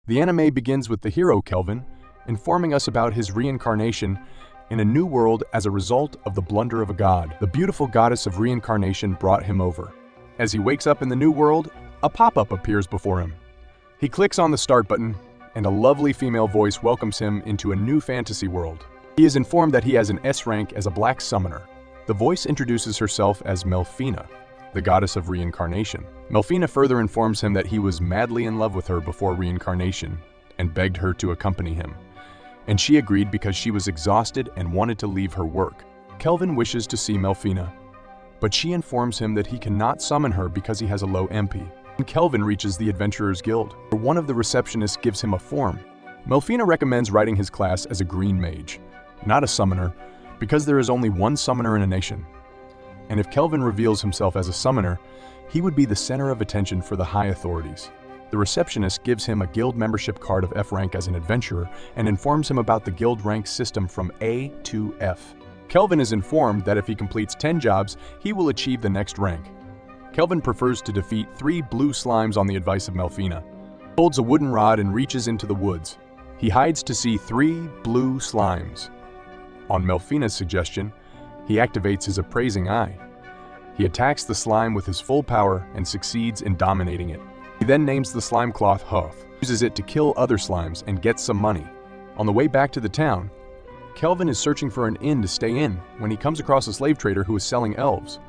The anime begins with the hero Kelvin informing us about his reincarnation in a new world as a result of the blunder of a god. The beautiful goddess of reincarnation brought him over. As he wakes up in the new world, a pop-up appears before him. He clicks on the start button, and a lovely female voice welcomes him into a new fantasy world. He is informed that he has an S rank as a black summoner. The voice introduces herself as Melfina, the goddess of reincarnation. Melfina further informs him that he was madly in love with her before reincarnation and begged her to accompany him. And she agreed because she was exhausted and wanted to leave her work. Kelvin wishes to see Melfina, but she informs him that he cannot summon her because he has a low MP. And Kelvin reaches the Adventurers Guild, where one of the receptionists gives him a form. Melfina recommends writing his class as a green mage, not a summoner, because there is only one summoner in a nation. And if Kelvin reveals himself as a summoner, he would be the center of attention for the high authorities. The receptionist gives him a guild membership card of F rank as an adventurer and informs him about the guild rank system from A to F. Kelvin is informed that if he completes 10 jobs, he will achieve the next rank. Kelvin prefers to defeat 3 blue slimes on the advice of Melfina. He holds a wooden rod and reaches into the woods. He hides to see 3 blue slimes. On Melfina's suggestion, he activates his appraising eye. He attacks the slime with his full power and succeeds in dominating it. He then names the slime cloth Hoth, uses it to kill other slimes and gets some money. On the way back to the town, Kelvin is searching for an inn to stay in when he comes across a slave trader who is selling elves.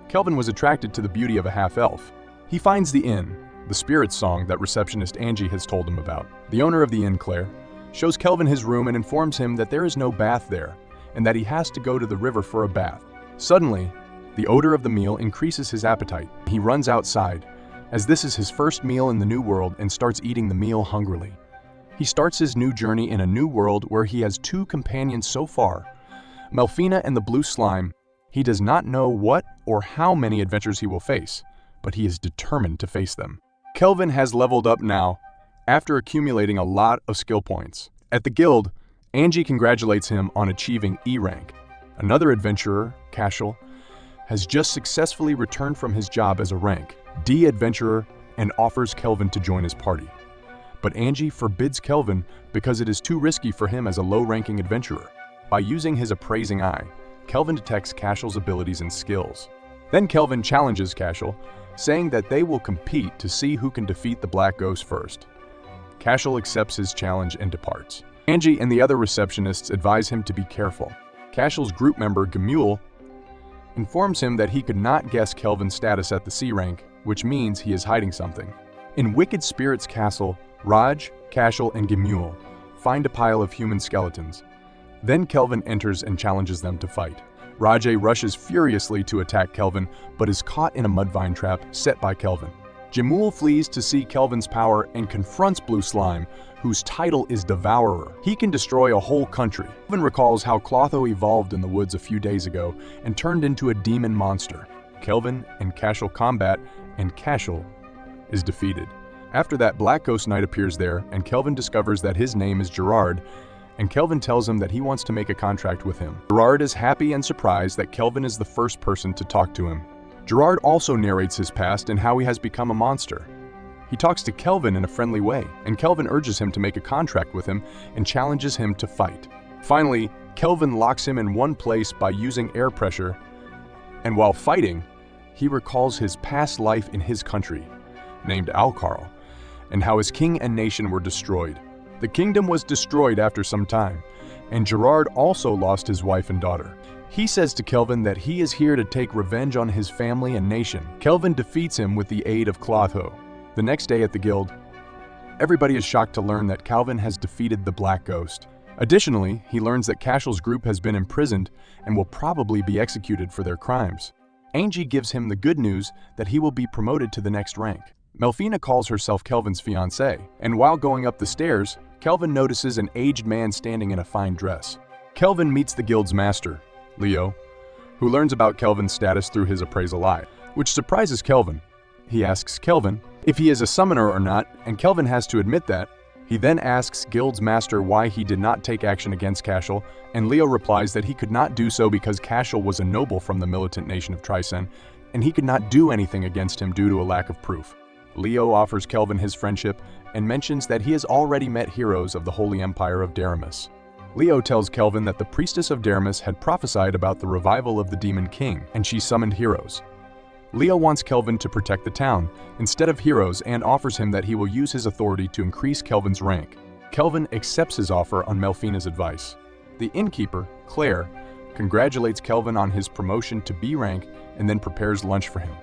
Kelvin was attracted to the beauty of a half-elf. He finds the inn, the spirit song that receptionist Angie has told him about. The owner of the inn, Claire, shows Kelvin his room and informs him that there is no bath there and that he has to go to the river for a bath. Suddenly, the odor of the meal increases his appetite. He runs outside, as this is his first meal in the new world, and starts eating the meal hungrily. He starts his new journey in a new world where he has 2 companions so far, Melfina and the blue slime. He does not know what or how many adventures he will face, but he is determined to face them. Kelvin has leveled up now, after accumulating a lot of skill points. At the guild, Angie congratulates him on achieving E rank. Another adventurer, Cashel, has just successfully returned from his job as a rank D adventurer and offers Kelvin to join his party. But Angie forbids Kelvin because it is too risky for him as a low-ranking adventurer. By using his appraising eye, Kelvin detects Cashel's abilities and skills. Then Kelvin challenges Cashel, saying that they will compete to see who can defeat the Black Ghost first. Cashel accepts his challenge and departs. Angie and the other receptionists advise him to be careful. Cashel's group member, Gamule, informs him that he could not guess Kelvin's status at the C rank, which means he is hiding something. In Wicked Spirit's castle, Raj, Cashel, and Gamule find a pile of human skeletons. Then Kelvin enters and challenges them to fight. Rajay rushes furiously to attack Kelvin, but is caught in a mudvine trap set by Kelvin. Jamul flees to see Kelvin's power and confronts Blue Slime, whose title is Devourer. He can destroy a whole country. Kelvin recalls how Clotho evolved in the woods a few days ago and turned into a demon monster. Kelvin and Cashel combat, and Cashel is defeated. After that, Black Ghost Knight appears there, and Kelvin discovers that his name is Gerard, and Kelvin tells him that he wants to make a contract with him. Gerard is happy and surprised that Kelvin is the first person to talk to him. Gerard also narrates his past and how he has become a monster. He talks to Kelvin in a friendly way, and Kelvin urges him to make a contract with him and challenges him to fight. Finally, Kelvin locks him in one place by using air pressure, and while fighting, he recalls his past life in his country, named Alcarl, and how his king and nation were destroyed. The kingdom was destroyed after some time, and Gerard also lost his wife and daughter. He says to Kelvin that he is here to take revenge on his family and nation. Kelvin defeats him with the aid of Clotho. The next day at the guild, everybody is shocked to learn that Kelvin has defeated the Black Ghost. Additionally, he learns that Cashel's group has been imprisoned and will probably be executed for their crimes. Angie gives him the good news that he will be promoted to the next rank. Melfina calls herself Kelvin's fiancée, and while going up the stairs, Kelvin notices an aged man standing in a fine dress. Kelvin meets the guild's master, Leo, who learns about Kelvin's status through his appraisal eye, which surprises Kelvin. He asks Kelvin if he is a summoner or not, and Kelvin has to admit that. He then asks Guild's master why he did not take action against Cashel, and Leo replies that he could not do so because Cashel was a noble from the militant nation of Tricen, and he could not do anything against him due to a lack of proof. Leo offers Kelvin his friendship and mentions that he has already met heroes of the Holy Empire of Daramus. Leo tells Kelvin that the priestess of Daramus had prophesied about the revival of the Demon King, and she summoned heroes. Leo wants Kelvin to protect the town instead of heroes and offers him that he will use his authority to increase Kelvin's rank. Kelvin accepts his offer on Melfina's advice. The innkeeper, Claire, congratulates Kelvin on his promotion to B rank and then prepares lunch for him.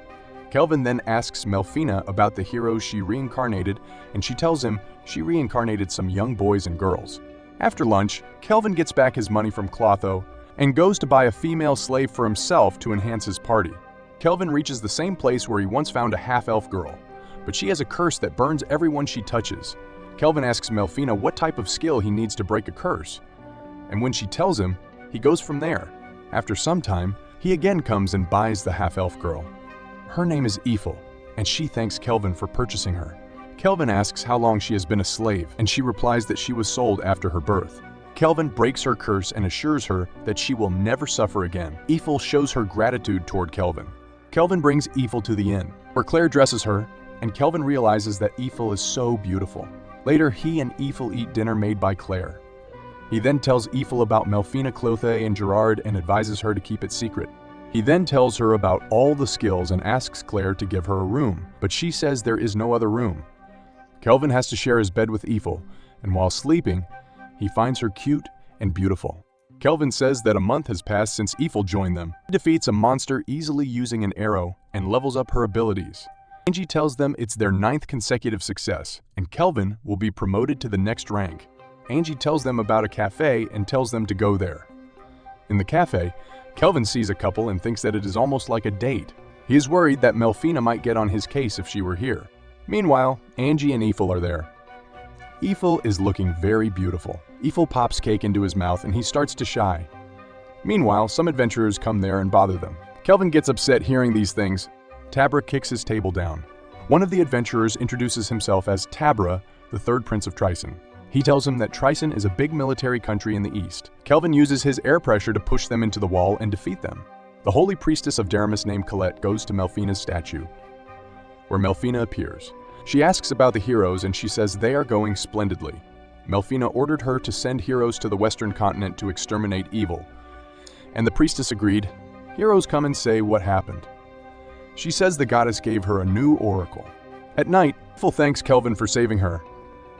Kelvin then asks Melfina about the heroes she reincarnated, and she tells him she reincarnated some young boys and girls. After lunch, Kelvin gets back his money from Clotho and goes to buy a female slave for himself to enhance his party. Kelvin reaches the same place where he once found a half-elf girl, but she has a curse that burns everyone she touches. Kelvin asks Melfina what type of skill he needs to break a curse, and when she tells him, he goes from there. After some time, he again comes and buys the half-elf girl. Her name is Eiffel, and she thanks Kelvin for purchasing her. Kelvin asks how long she has been a slave, and she replies that she was sold after her birth. Kelvin breaks her curse and assures her that she will never suffer again. Eiffel shows her gratitude toward Kelvin. Kelvin brings Eiffel to the inn, where Claire dresses her, and Kelvin realizes that Eiffel is so beautiful. Later, he and Eiffel eat dinner made by Claire. He then tells Eiffel about Melfina, Clothe, and Gerard and advises her to keep it secret. He then tells her about all the skills and asks Claire to give her a room, but she says there is no other room. Kelvin has to share his bed with Eiffel, and while sleeping, he finds her cute and beautiful. Kelvin says that a month has passed since Eiffel joined them. He defeats a monster easily using an arrow and levels up her abilities. Angie tells them it's their 9th consecutive success, and Kelvin will be promoted to the next rank. Angie tells them about a cafe and tells them to go there. In the cafe, Kelvin sees a couple and thinks that it is almost like a date. He is worried that Melfina might get on his case if she were here. Meanwhile, Angie and Eiffel are there. Eiffel is looking very beautiful. Eiffel pops cake into his mouth and he starts to shy. Meanwhile, some adventurers come there and bother them. Kelvin gets upset hearing these things. Tabra kicks his table down. One of the adventurers introduces himself as Tabra, the third prince of Trison. He tells him that Trison is a big military country in the east. Kelvin uses his air pressure to push them into the wall and defeat them. The holy priestess of Daramus named Colette goes to Melfina's statue, where Melfina appears. She asks about the heroes and she says they are going splendidly. Melfina ordered her to send heroes to the western continent to exterminate evil, and the priestess agreed. Heroes come and say what happened. She says the goddess gave her a new oracle. At night, Eiffel thanks Kelvin for saving her,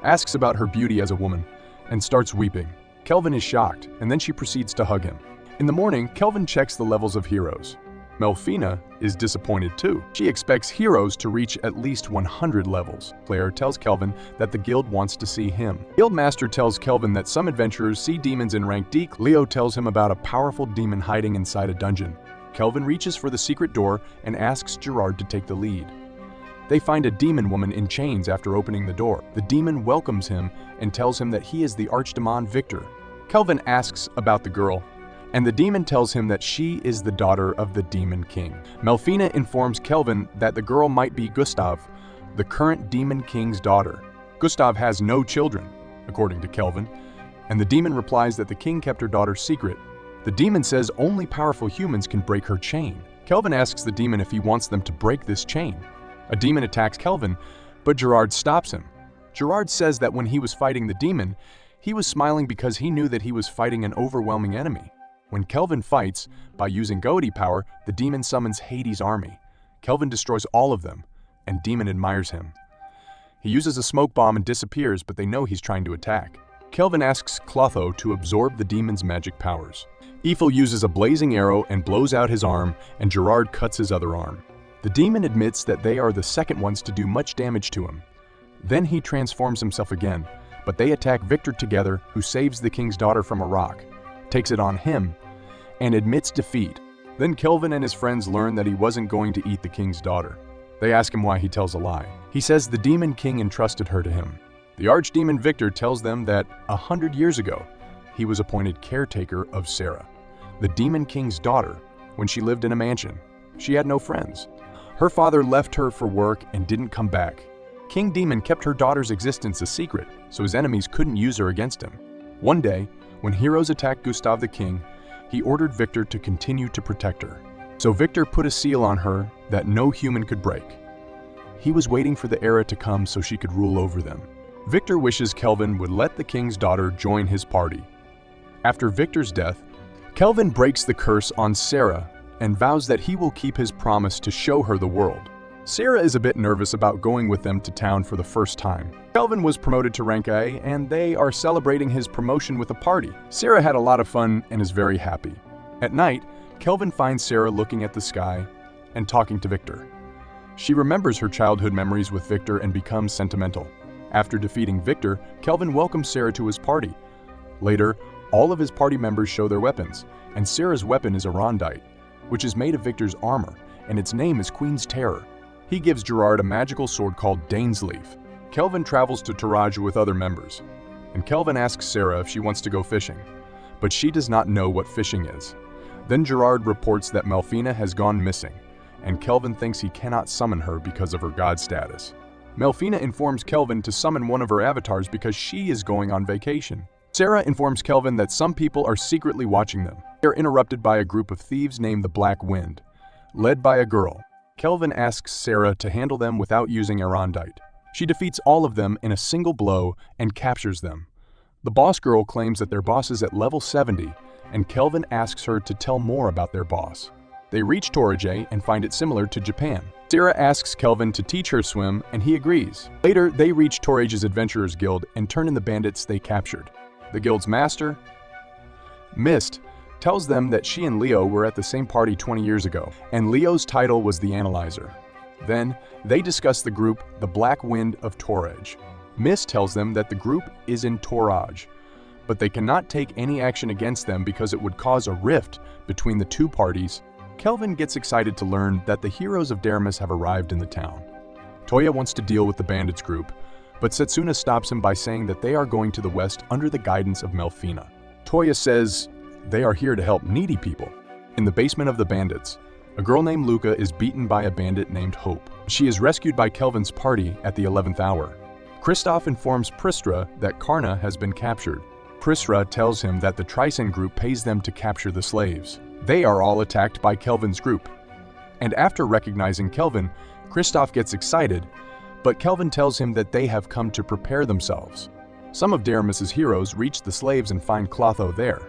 asks about her beauty as a woman, and starts weeping. Kelvin is shocked, and then she proceeds to hug him. In the morning, Kelvin checks the levels of heroes. Melfina is disappointed too. She expects heroes to reach at least 100 levels. Claire tells Kelvin that the guild wants to see him. Guildmaster tells Kelvin that some adventurers see demons in rank D. Leo tells him about a powerful demon hiding inside a dungeon. Kelvin reaches for the secret door and asks Gerard to take the lead. They find a demon woman in chains after opening the door. The demon welcomes him and tells him that he is the archdemon Victor. Kelvin asks about the girl, and the demon tells him that she is the daughter of the Demon King. Melfina informs Kelvin that the girl might be Gustav, the current Demon King's daughter. Gustav has no children, according to Kelvin, and the demon replies that the king kept her daughter secret. The demon says only powerful humans can break her chain. Kelvin asks the demon if he wants them to break this chain. A demon attacks Kelvin, but Gerard stops him. Gerard says that when he was fighting the demon, he was smiling because he knew that he was fighting an overwhelming enemy. When Kelvin fights, by using Goety power, the demon summons Hades' army. Kelvin destroys all of them, and Demon admires him. He uses a smoke bomb and disappears, but they know he's trying to attack. Kelvin asks Clotho to absorb the demon's magic powers. Eiffel uses a blazing arrow and blows out his arm, and Gerard cuts his other arm. The demon admits that they are the second ones to do much damage to him. Then he transforms himself again, but they attack Victor together, who saves the king's daughter from a rock, takes it on him, and admits defeat. Then Kelvin and his friends learn that he wasn't going to eat the king's daughter. They ask him why he tells a lie. He says the Demon King entrusted her to him. The archdemon Victor tells them that 100 years ago, he was appointed caretaker of Sarah, the Demon King's daughter, when she lived in a mansion. She had no friends. Her father left her for work and didn't come back. King Demon kept her daughter's existence a secret, so his enemies couldn't use her against him. One day, when heroes attacked Gustav the King, he ordered Victor to continue to protect her. So Victor put a seal on her that no human could break. He was waiting for the era to come so she could rule over them. Victor wishes Kelvin would let the king's daughter join his party. After Victor's death, Kelvin breaks the curse on Sarah and vows that he will keep his promise to show her the world. Sarah is a bit nervous about going with them to town for the first time. Kelvin was promoted to rank A, and they are celebrating his promotion with a party. Sarah had a lot of fun and is very happy. At night, Kelvin finds Sarah looking at the sky and talking to Victor. She remembers her childhood memories with Victor and becomes sentimental. After defeating Victor, Kelvin welcomes Sarah to his party. Later, all of his party members show their weapons, and Sarah's weapon is a rondite, which is made of Victor's armor, and its name is Queen's Terror. He gives Gerard a magical sword called Dainsleaf. Kelvin travels to Tourage with other members, and Kelvin asks Sarah if she wants to go fishing, but she does not know what fishing is. Then Gerard reports that Melfina has gone missing, and Kelvin thinks he cannot summon her because of her god status. Melfina informs Kelvin to summon one of her avatars because she is going on vacation. Sarah informs Kelvin that some people are secretly watching them. They are interrupted by a group of thieves named the Black Wind, led by a girl. Kelvin asks Sarah to handle them without using Arondite. She defeats all of them in a single blow and captures them. The boss girl claims that their boss is at level 70, and Kelvin asks her to tell more about their boss. They reach Tourage and find it similar to Japan. Sarah asks Kelvin to teach her swim, and he agrees. Later, they reach Tourage's Adventurers Guild and turn in the bandits they captured. The guild's master, Mist, tells them that she and Leo were at the same party 20 years ago, and Leo's title was the Analyzer. Then, they discuss the group, the Black Wind of Tourage. Mist tells them that the group is in Tourage, but they cannot take any action against them because it would cause a rift between the two parties. Kelvin gets excited to learn that the heroes of Deramis have arrived in the town. Toya wants to deal with the bandits group, but Setsuna stops him by saying that they are going to the west under the guidance of Melfina. Toya says they are here to help needy people. In the basement of the bandits, a girl named Luca is beaten by a bandit named Hope. She is rescued by Kelvin's party at the 11th hour. Kristoff informs Pristra that Karna has been captured. Pristra tells him that the Tricen group pays them to capture the slaves. They are all attacked by Kelvin's group. And after recognizing Kelvin, Kristoff gets excited, but Kelvin tells him that they have come to prepare themselves. Some of Deramis's heroes reach the slaves and find Clotho there.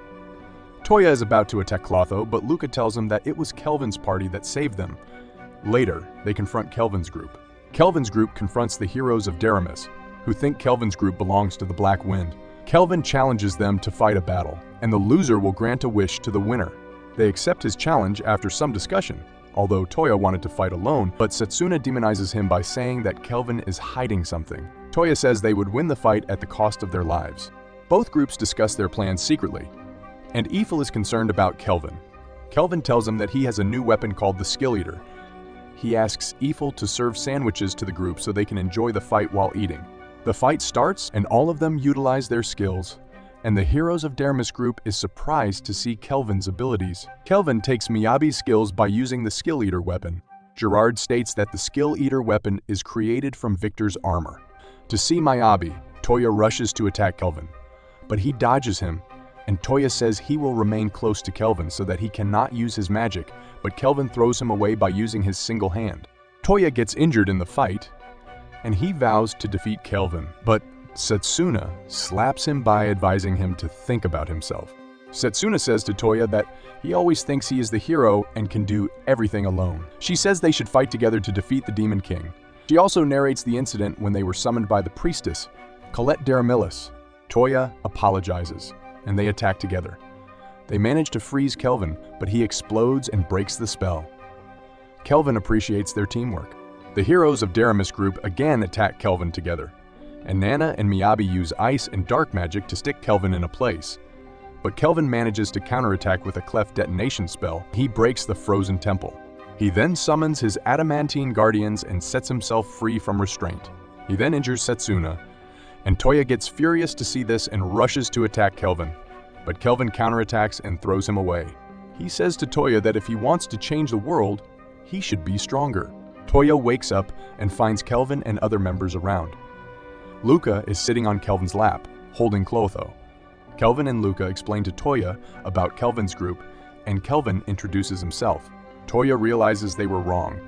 Toya is about to attack Clotho, but Luca tells him that it was Kelvin's party that saved them. Later, they confront Kelvin's group. Kelvin's group confronts the heroes of Deramis, who think Kelvin's group belongs to the Black Wind. Kelvin challenges them to fight a battle, and the loser will grant a wish to the winner. They accept his challenge after some discussion, although Toya wanted to fight alone, but Setsuna demonizes him by saying that Kelvin is hiding something. Toya says they would win the fight at the cost of their lives. Both groups discuss their plans secretly, and Eiffel is concerned about Kelvin. Kelvin tells him that he has a new weapon called the Skill Eater. He asks Eiffel to serve sandwiches to the group so they can enjoy the fight while eating. The fight starts, and all of them utilize their skills, and the Heroes of Deramis group is surprised to see Kelvin's abilities. Kelvin takes Miyabi's skills by using the Skill Eater weapon. Gerard states that the Skill Eater weapon is created from Victor's armor. To see Miyabi, Toya rushes to attack Kelvin, but he dodges him, and Toya says he will remain close to Kelvin so that he cannot use his magic, but Kelvin throws him away by using his single hand. Toya gets injured in the fight, and he vows to defeat Kelvin, but Setsuna slaps him by advising him to think about himself. Setsuna says to Toya that he always thinks he is the hero and can do everything alone. She says they should fight together to defeat the Demon King. She also narrates the incident when they were summoned by the priestess, Colette Deramilis. Toya apologizes, and they attack together. They manage to freeze Kelvin, but he explodes and breaks the spell. Kelvin appreciates their teamwork. The Heroes of Deramis group again attack Kelvin together, and Nana and Miyabi use ice and dark magic to stick Kelvin in a place. But Kelvin manages to counterattack with a cleft detonation spell. He breaks the frozen temple. He then summons his adamantine guardians and sets himself free from restraint. He then injures Setsuna, and Toya gets furious to see this and rushes to attack Kelvin. But Kelvin counterattacks and throws him away. He says to Toya that if he wants to change the world, he should be stronger. Toya wakes up and finds Kelvin and other members around. Luca is sitting on Kelvin's lap, holding Clotho. Kelvin and Luca explain to Toya about Kelvin's group, and Kelvin introduces himself. Toya realizes they were wrong,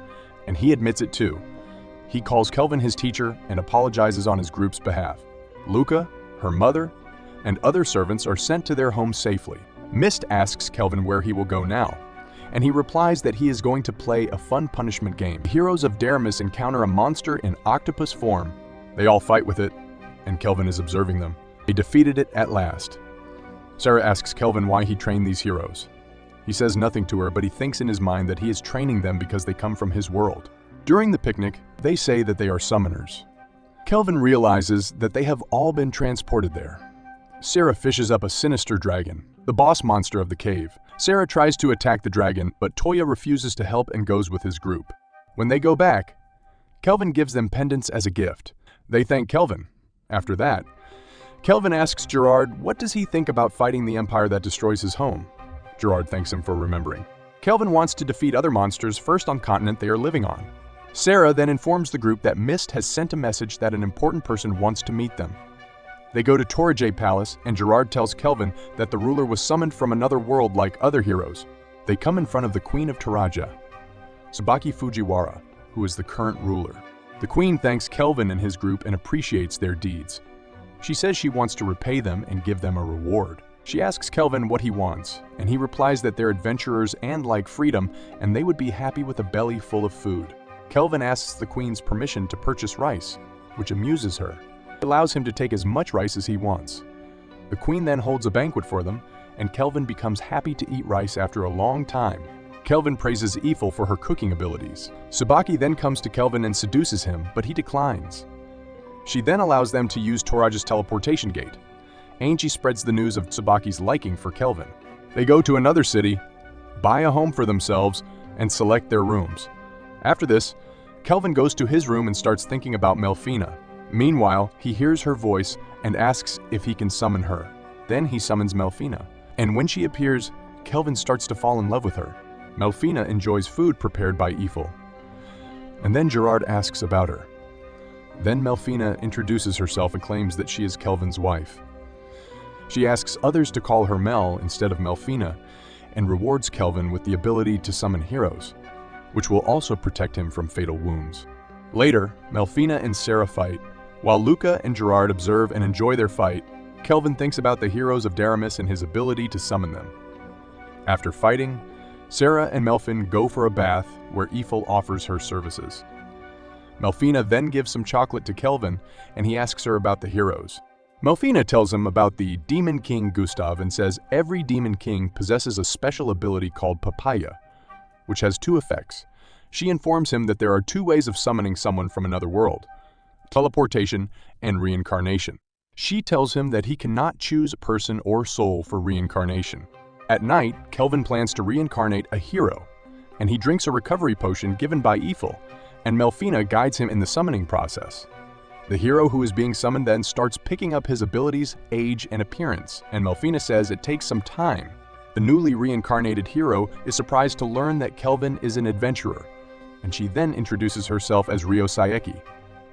and he admits it too. He calls Kelvin his teacher and apologizes on his group's behalf. Luca, her mother, and other servants are sent to their home safely. Mist asks Kelvin where he will go now, and he replies that he is going to play a fun punishment game. The heroes of Daramis encounter a monster in octopus form. They all fight with it, and Kelvin is observing them. They defeated it at last. Sarah asks Kelvin why he trained these heroes. He says nothing to her, but he thinks in his mind that he is training them because they come from his world. During the picnic, they say that they are summoners. Kelvin realizes that they have all been transported there. Sarah fishes up a sinister dragon, the boss monster of the cave. Sarah tries to attack the dragon, but Toya refuses to help and goes with his group. When they go back, Kelvin gives them pendants as a gift. They thank Kelvin. After that, Kelvin asks Gerard what does he think about fighting the empire that destroys his home. Gerard thanks him for remembering. Kelvin wants to defeat other monsters first on continent they are living on. Sarah then informs the group that Mist has sent a message that an important person wants to meet them. They go to Torijay Palace, and Gerard tells Kelvin that the ruler was summoned from another world like other heroes. They come in front of the Queen of Toraja, Tsubaki Fujiwara, who is the current ruler. The Queen thanks Kelvin and his group and appreciates their deeds. She says she wants to repay them and give them a reward. She asks Kelvin what he wants, and he replies that they're adventurers and like freedom, and they would be happy with a belly full of food. Kelvin asks the Queen's permission to purchase rice, which amuses her. It allows him to take as much rice as he wants. The Queen then holds a banquet for them, and Kelvin becomes happy to eat rice after a long time. Kelvin praises Eiffel for her cooking abilities. Tsubaki then comes to Kelvin and seduces him, but he declines. She then allows them to use Toraja's teleportation gate. Angie spreads the news of Tsubaki's liking for Kelvin. They go to another city, buy a home for themselves, and select their rooms. After this, Kelvin goes to his room and starts thinking about Melfina. Meanwhile, he hears her voice and asks if he can summon her. Then he summons Melfina, and when she appears, Kelvin starts to fall in love with her. Melfina enjoys food prepared by Eiffel. And then Gerard asks about her. Then Melfina introduces herself and claims that she is Kelvin's wife. She asks others to call her Mel instead of Melfina, and rewards Kelvin with the ability to summon heroes, which will also protect him from fatal wounds. Later, Melfina and Sarah fight. While Luca and Gerard observe and enjoy their fight, Kelvin thinks about the heroes of Daramis and his ability to summon them. After fighting, Sarah and Melfin go for a bath where Eiffel offers her services. Melfina then gives some chocolate to Kelvin, and he asks her about the heroes. Melfina tells him about the Demon King Gustav and says every Demon King possesses a special ability called Papaya, which has two effects. She informs him that there are two ways of summoning someone from another world: teleportation and reincarnation. She tells him that he cannot choose a person or soul for reincarnation. At night, Kelvin plans to reincarnate a hero, and he drinks a recovery potion given by Eiffel, and Melfina guides him in the summoning process. The hero who is being summoned then starts picking up his abilities, age, and appearance, and Melfina says it takes some time. The newly reincarnated hero is surprised to learn that Kelvin is an adventurer, and she then introduces herself as Ryo Saeki.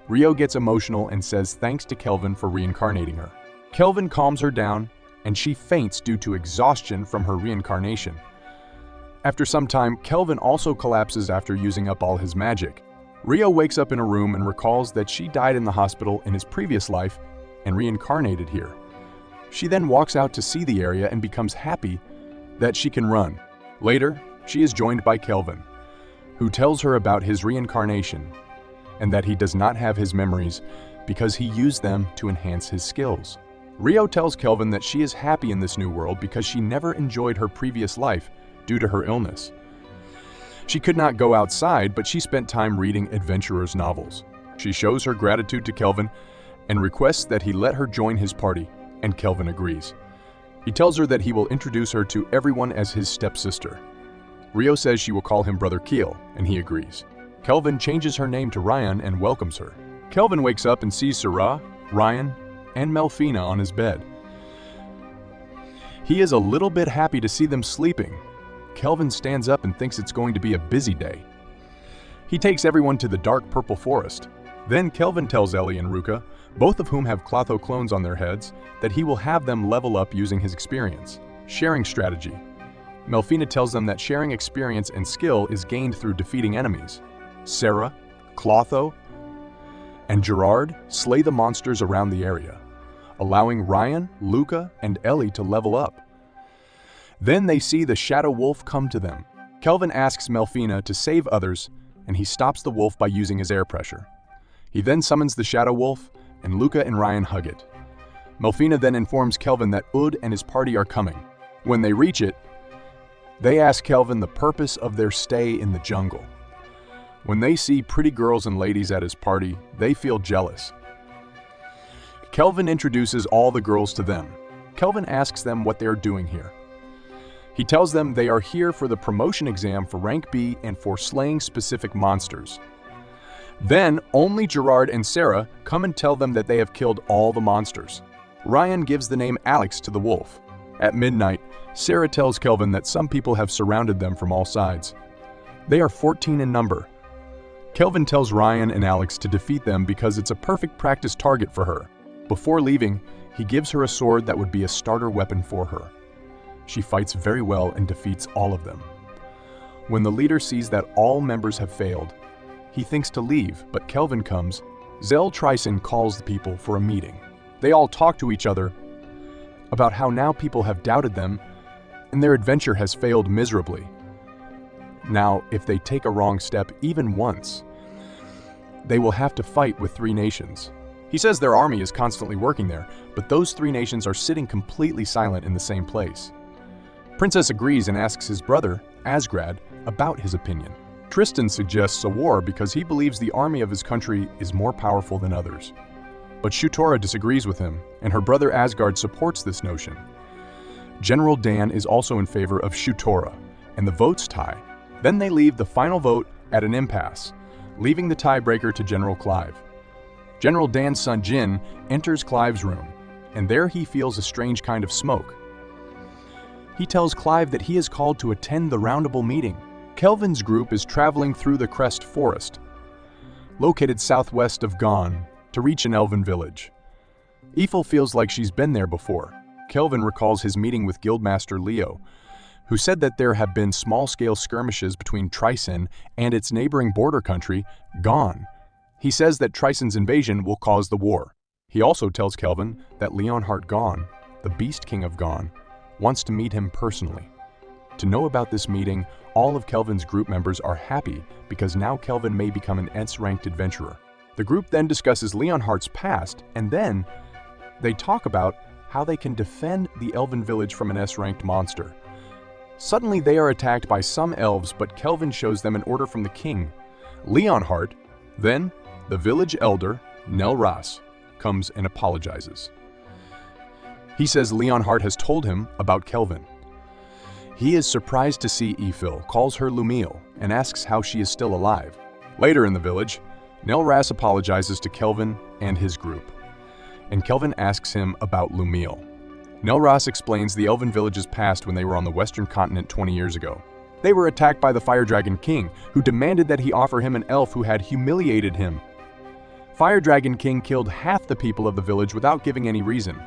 Ryo gets emotional and says thanks to Kelvin for reincarnating her. Kelvin calms her down, and she faints due to exhaustion from her reincarnation. After some time, Kelvin also collapses after using up all his magic. Ryo wakes up in a room and recalls that she died in the hospital in his previous life and reincarnated here. She then walks out to see the area and becomes happy that she can run. Later, she is joined by Kelvin, who tells her about his reincarnation and that he does not have his memories because he used them to enhance his skills. Ryo tells Kelvin that she is happy in this new world because she never enjoyed her previous life due to her illness. She could not go outside, but she spent time reading adventurers' novels. She shows her gratitude to Kelvin and requests that he let her join his party, and Kelvin agrees. He tells her that he will introduce her to everyone as his stepsister. Ryo says she will call him Brother Keel, and he agrees. Kelvin changes her name to Ryan and welcomes her. Kelvin wakes up and sees Sarah, Ryan, and Melfina on his bed. He is a little bit happy to see them sleeping. Kelvin stands up and thinks it's going to be a busy day. He takes everyone to the dark purple forest. Then Kelvin tells Ellie and Ruka, both of whom have Clotho clones on their heads, that he will have them level up using his experience. Sharing strategy. Melfina tells them that sharing experience and skill is gained through defeating enemies. Sarah, Clotho, and Gerard slay the monsters around the area, allowing Ryan, Luca, and Ellie to level up. Then they see the Shadow Wolf come to them. Kelvin asks Melfina to save others, and he stops the wolf by using his air pressure. He then summons the Shadow Wolf, and Luca and Ryan hug it. Melfina then informs Kelvin that Ud and his party are coming. When they reach it, they ask Kelvin the purpose of their stay in the jungle. When they see pretty girls and ladies at his party, they feel jealous. Kelvin introduces all the girls to them. Kelvin asks them what they are doing here. He tells them they are here for the promotion exam for rank B and for slaying specific monsters. Then only Gerard and Sarah come and tell them that they have killed all the monsters. Ryan gives the name Alex to the wolf. At midnight, Sarah tells Kelvin that some people have surrounded them from all sides. They are 14 in number. Kelvin tells Ryan and Alex to defeat them because it's a perfect practice target for her. Before leaving, he gives her a sword that would be a starter weapon for her. She fights very well and defeats all of them. When the leader sees that all members have failed, he thinks to leave, but Kelvin comes. Zell Tryson calls the people for a meeting. They all talk to each other about how now people have doubted them and their adventure has failed miserably. Now, if they take a wrong step even once, they will have to fight with 3 nations. He says their army is constantly working there, but those 3 nations are sitting completely silent in the same place. Princess agrees and asks his brother, Asgrad, about his opinion. Tristan suggests a war because he believes the army of his country is more powerful than others. But Shutora disagrees with him, and her brother Asgard supports this notion. General Dan is also in favor of Shutora, and the votes tie. Then they leave the final vote at an impasse, leaving the tiebreaker to General Clive. General Dan's son Jin enters Clive's room, and there he feels a strange kind of smoke. He tells Clive that he is called to attend the Roundable meeting. Kelvin's group is traveling through the Crest Forest, located southwest of Gon, to reach an elven village. Eiffel feels like she's been there before. Kelvin recalls his meeting with Guildmaster Leo, who said that there have been small-scale skirmishes between Tryson and its neighboring border country, Gon. He says that Tryson's invasion will cause the war. He also tells Kelvin that Leonhart Gon, the Beast King of Gon, wants to meet him personally. To know about this meeting, all of Kelvin's group members are happy because now Kelvin may become an S-ranked adventurer. The group then discusses Leonhart's past, and then they talk about how they can defend the elven village from an S-ranked monster. Suddenly they are attacked by some elves, but Kelvin shows them an order from the king. Leonhart, then the village elder, Nel Ras, comes and apologizes. He says Leonhart has told him about Kelvin. He is surprised to see Eiffel, calls her Lumiel, and asks how she is still alive. Later in the village, Nel Ras apologizes to Kelvin and his group, and Kelvin asks him about Lumiel. Nel Ras explains the elven village's past when they were on the western continent 20 years ago. They were attacked by the Fire Dragon King, who demanded that he offer him an elf who had humiliated him. Fire Dragon King killed half the people of the village without giving any reason.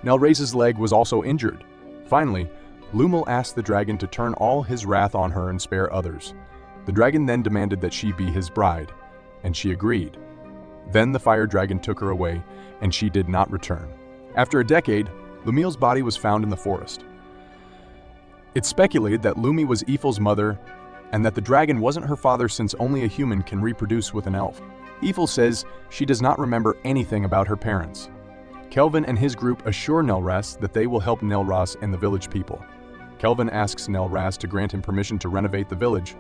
Nel Ras's leg was also injured. Finally, Lumiel asked the dragon to turn all his wrath on her and spare others. The dragon then demanded that she be his bride, and she agreed. Then the Fire Dragon took her away, and she did not return. After a decade, Lumiel's body was found in the forest. It's speculated that Lumi was Eiffel's mother and that the dragon wasn't her father since only a human can reproduce with an elf. Eiffel says she does not remember anything about her parents. Kelvin and his group assure Nel Ras that they will help Nel Ras and the village people. Kelvin asks Nel Ras to grant him permission to renovate the village,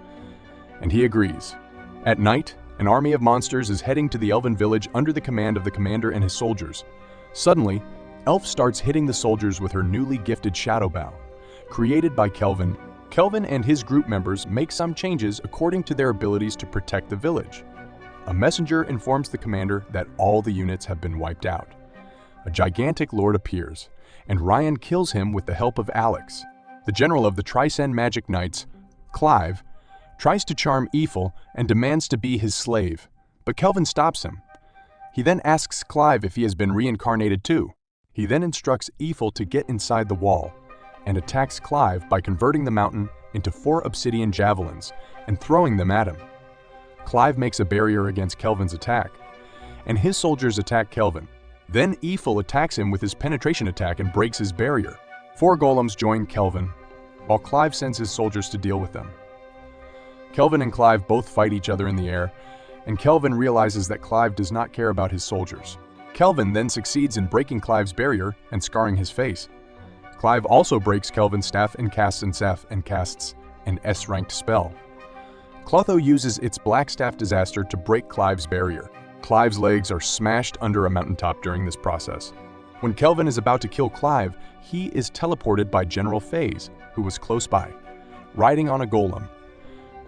and he agrees. At night, an army of monsters is heading to the elven village under the command of the commander and his soldiers. Suddenly, Elf starts hitting the soldiers with her newly gifted Shadow Bow. Created by Kelvin, Kelvin and his group members make some changes according to their abilities to protect the village. A messenger informs the commander that all the units have been wiped out. A gigantic lord appears, and Ryan kills him with the help of Alex. The general of the Tryson Magic Knights, Clive, tries to charm Eiffel and demands to be his slave, but Kelvin stops him. He then asks Clive if he has been reincarnated too. He then instructs Eiffel to get inside the wall and attacks Clive by converting the mountain into 4 obsidian javelins and throwing them at him. Clive makes a barrier against Kelvin's attack, and his soldiers attack Kelvin. Then Eiffel attacks him with his penetration attack and breaks his barrier. 4 golems join Kelvin, while Clive sends his soldiers to deal with them. Kelvin and Clive both fight each other in the air, and Kelvin realizes that Clive does not care about his soldiers. Kelvin then succeeds in breaking Clive's barrier and scarring his face. Clive also breaks Kelvin's staff and casts an S-ranked spell. Clotho uses its Black Staff Disaster to break Clive's barrier. Clive's legs are smashed under a mountaintop during this process. When Kelvin is about to kill Clive, he is teleported by General Phase, who was close by, riding on a golem.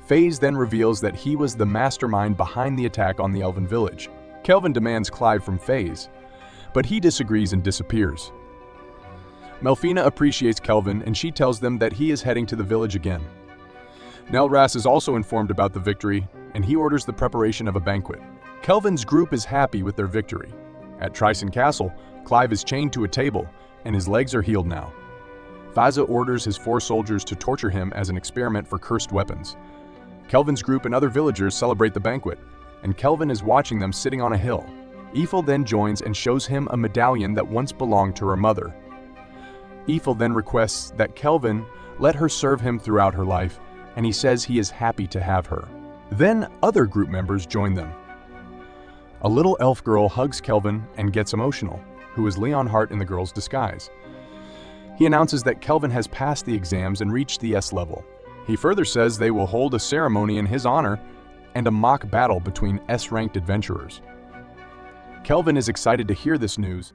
Phase then reveals that he was the mastermind behind the attack on the Elven village. Kelvin demands Clive from Phase, but he disagrees and disappears. Melfina appreciates Kelvin, and she tells them that he is heading to the village again. Nelras is also informed about the victory, and he orders the preparation of a banquet. Kelvin's group is happy with their victory. At Tryson Castle, Clive is chained to a table, and his legs are healed now. Faza orders his 4 soldiers to torture him as an experiment for cursed weapons. Kelvin's group and other villagers celebrate the banquet, and Kelvin is watching them sitting on a hill. Eiffel then joins and shows him a medallion that once belonged to her mother. Eiffel then requests that Kelvin let her serve him throughout her life, and he says he is happy to have her. Then other group members join them. A little elf girl hugs Kelvin and gets emotional, who is Leon Hart in the girl's disguise. He announces that Kelvin has passed the exams and reached the S level. He further says they will hold a ceremony in his honor and a mock battle between S-ranked adventurers. Kelvin is excited to hear this news